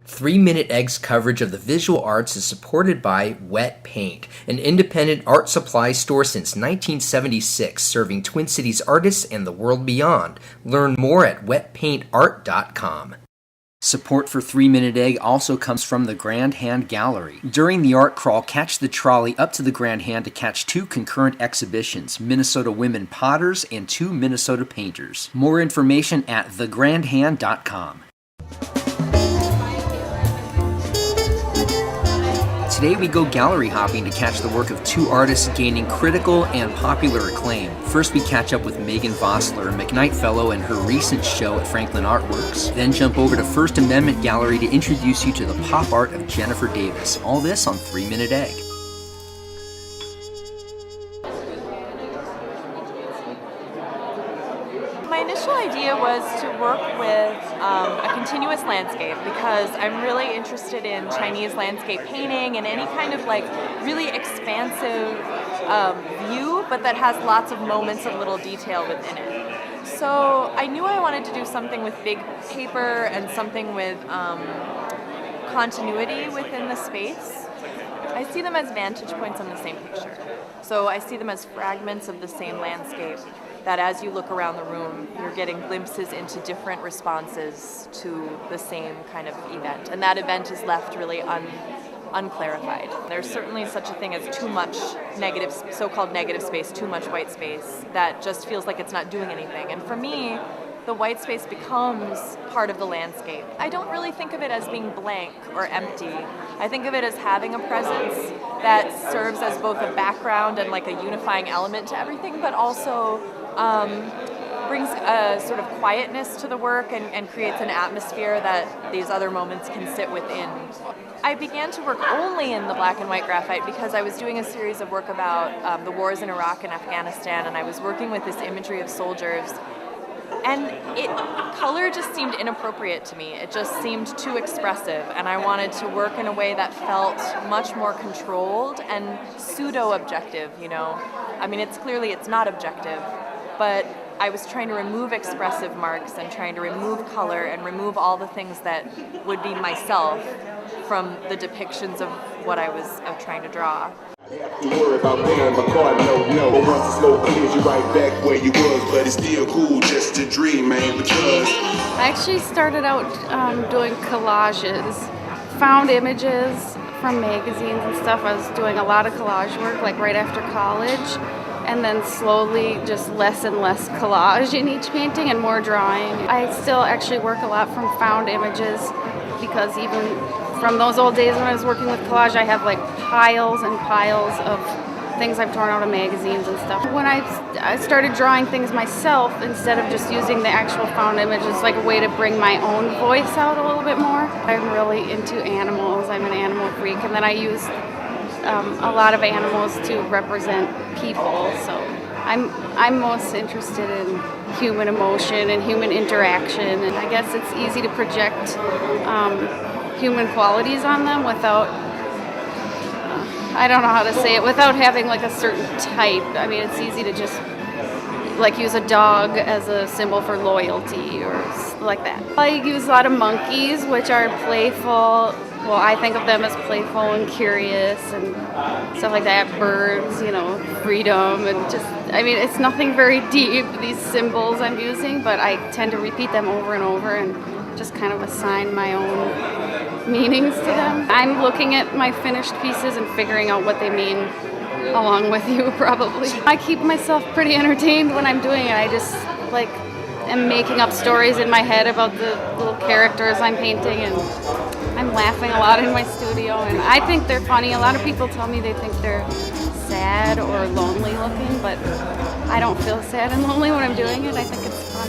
3-Minute Egg's coverage of the visual arts is supported by Wet Paint, an independent art supply store since 1976, serving Twin Cities artists and the world beyond. Learn more at wetpaintart.com. Support for 3-Minute Egg also comes from the Grand Hand Gallery. During the art crawl, catch the trolley up to the Grand Hand to catch 2 concurrent exhibitions, Minnesota Women Potters and 2 Minnesota Painters. More information at thegrandhand.com. Today we go gallery hopping to catch the work of 2 artists gaining critical and popular acclaim. First we catch up with Megan Vossler, McKnight Fellow, and her recent show at Franklin Artworks. Then jump over to First Amendment Gallery to introduce you to the pop art of Jennifer Davis. All this on 3-Minute Egg. My initial idea was to work with a continuous landscape because I'm really interested in Chinese landscape painting and any kind of like really expansive view, but that has lots of moments of little detail within it. So I knew I wanted to do something with big paper and something with continuity within the space. I see them as vantage points on the same picture. So I see them as fragments of the same landscape that as you look around the room, you're getting glimpses into different responses to the same kind of event. And that event is left really unclarified. There's certainly such a thing as too much negative, so-called negative space, too much white space, that just feels like it's not doing anything. And for me, the white space becomes part of the landscape. I don't really think of it as being blank or empty. I think of it as having a presence that serves as both a background and like a unifying element to everything, but also brings a sort of quietness to the work and creates an atmosphere that these other moments can sit within. I began to work only in the black and white graphite because I was doing a series of work about the wars in Iraq and Afghanistan, and I was working with this imagery of soldiers. And color just seemed inappropriate to me. It just seemed too expressive, and I wanted to work in a way that felt much more controlled and pseudo-objective, you know. I mean, it's not objective, but I was trying to remove expressive marks and trying to remove color and remove all the things that would be myself from the depictions of what I was trying to draw. You worry about paying my card, no. But once the smoke clears, you right back where you was. But it's still cool just to dream, man, because I actually started out doing collages, found images from magazines and stuff. I was doing a lot of collage work, like right after college, and then slowly just less and less collage in each painting and more drawing. I still actually work a lot from found images because even from those old days when I was working with collage, I have like piles and piles of things I've torn out of magazines and stuff. When I started drawing things myself, instead of just using the actual found image, it's like a way to bring my own voice out a little bit more. I'm really into animals. I'm an animal freak, and then I use a lot of animals to represent people. So I'm most interested in human emotion and human interaction, and I guess it's easy to project human qualities on them without, I don't know how to say it, without having like a certain type. I mean, it's easy to just like use a dog as a symbol for loyalty or like that. I use a lot of monkeys, which are playful. Well, I think of them as playful and curious and stuff like that. Birds, you know, freedom, and just, I mean, it's nothing very deep, these symbols I'm using, but I tend to repeat them over and over and just kind of assign my own meanings to them. I'm looking at my finished pieces and figuring out what they mean along with you, probably. I keep myself pretty entertained when I'm doing it. I just like am making up stories in my head about the little characters I'm painting, and I'm laughing a lot in my studio, and I think they're funny. A lot of people tell me they think they're sad or lonely looking, but I don't feel sad and lonely when I'm doing it. I think it's fun.